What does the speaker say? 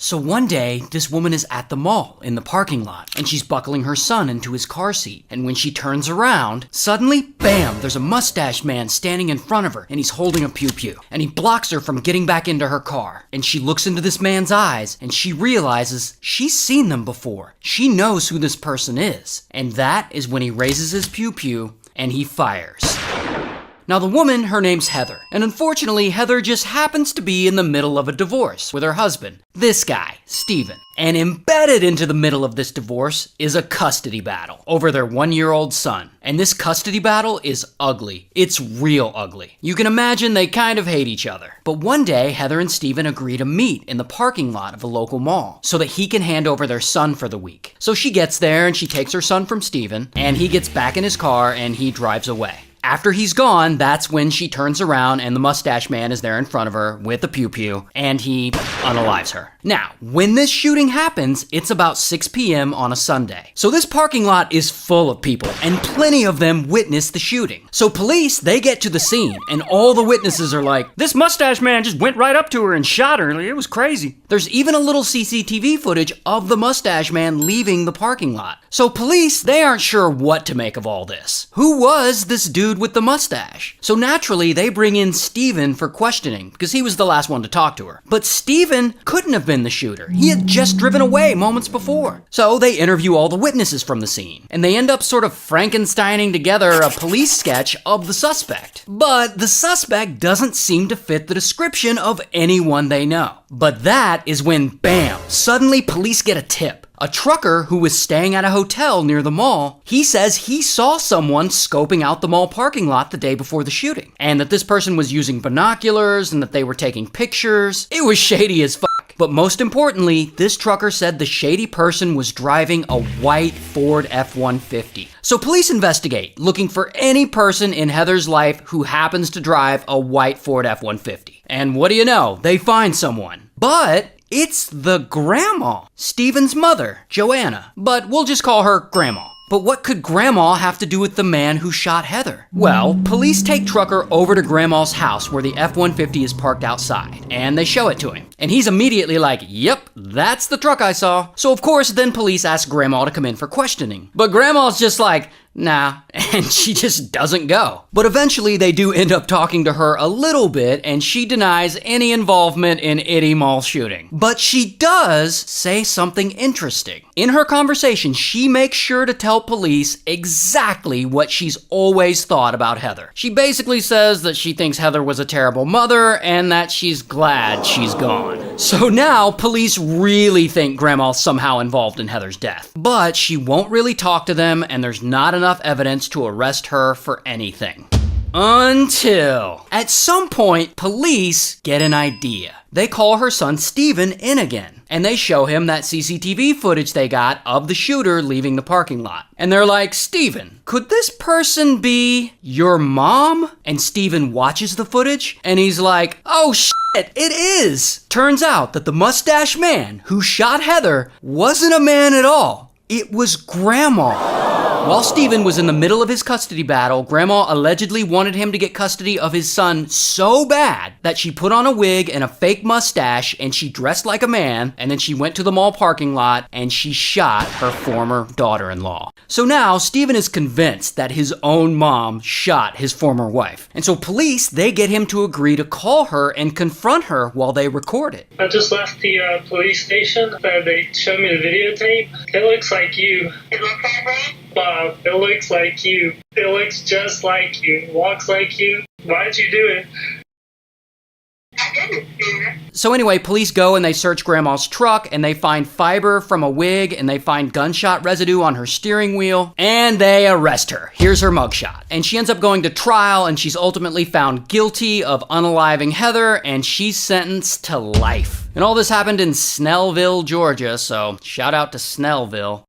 So one day, this woman is at the mall in the parking lot, and she's buckling her son into his car seat. And when she turns around, suddenly, bam, there's a mustache man standing in front of her, and he's holding a pew-pew. And he blocks her from getting back into her car. And she looks into this man's eyes, and she realizes she's seen them before. She knows who this person is. And that is when he raises his pew-pew, and he fires. Now the woman, her name's Heather, and unfortunately Heather just happens to be in the middle of a divorce with her husband, this guy, Steven. And embedded into the middle of this divorce is a custody battle over their 1-year-old son. And this custody battle is ugly. It's real ugly. You can imagine they kind of hate each other. But one day, Heather and Steven agree to meet in the parking lot of a local mall so that he can hand over their son for the week. So she gets there and she takes her son from Steven, and he gets back in his car and he drives away. After he's gone, that's when she turns around and the mustache man is there in front of her with a pew-pew, and he unalives her. Now, when this shooting happens, it's about 6 p.m. on a Sunday. So this parking lot is full of people, and plenty of them witness the shooting. So police, they get to the scene, and all the witnesses are like, this mustache man just went right up to her and shot her. It was crazy. There's even a little CCTV footage of the mustache man leaving the parking lot. So police, they aren't sure what to make of all this. Who was this dude with the mustache? So naturally, they bring in Steven for questioning because he was the last one to talk to her. But Steven couldn't have been the shooter. He had just driven away moments before. So they interview all the witnesses from the scene, and they end up sort of Frankensteining together a police sketch of the suspect. But the suspect doesn't seem to fit the description of anyone they know. But that is when, bam, suddenly police get a tip. A trucker who was staying at a hotel near the mall, he says he saw someone scoping out the mall parking lot the day before the shooting, and that this person was using binoculars and that they were taking pictures. It was shady as fuck. But most importantly, this trucker said the shady person was driving a white Ford F-150. So police investigate, looking for any person in Heather's life who happens to drive a white Ford F-150. And what do you know? They find someone. But it's the grandma, Steven's mother, Joanna. But we'll just call her Grandma. But what could Grandma have to do with the man who shot Heather? Well, police take Trucker over to Grandma's house where the F-150 is parked outside, and they show it to him. And he's immediately like, yep, that's the truck I saw. So of course, then police ask Grandma to come in for questioning. But Grandma's just like, nah, and she just doesn't go. But eventually they do end up talking to her a little bit, and she denies any involvement in any mall shooting. But she does say something interesting. In her conversation, she makes sure to tell police exactly what she's always thought about Heather. She basically says that she thinks Heather was a terrible mother and that she's glad she's gone. So now police really think Grandma's somehow involved in Heather's death. But she won't really talk to them, and there's not enough evidence to arrest her for anything. Until, at some point, police get an idea. They call her son Steven in again, and they show him that CCTV footage they got of the shooter leaving the parking lot. And they're like, Steven, could this person be your mom? And Steven watches the footage, and he's like, oh shit, it is! Turns out that the mustache man who shot Heather wasn't a man at all. It was Grandma. While Steven was in the middle of his custody battle, Grandma allegedly wanted him to get custody of his son so bad that she put on a wig and a fake mustache, and she dressed like a man, and then she went to the mall parking lot and she shot her former daughter-in-law. So now Steven is convinced that his own mom shot his former wife. And so police, they get him to agree to call her and confront her while they record it. I just left the police station. They showed me the videotape. It looks like you. It looks like me? Bob, it looks like you. It looks just like you. Walks like you. Why'd you do it? I didn't do it. So anyway, police go and they search Grandma's truck, and they find fiber from a wig, and they find gunshot residue on her steering wheel, and they arrest her. Here's her mugshot. And she ends up going to trial, and she's ultimately found guilty of unaliving Heather, and she's sentenced to life. And all this happened in Snellville, Georgia, so shout out to Snellville.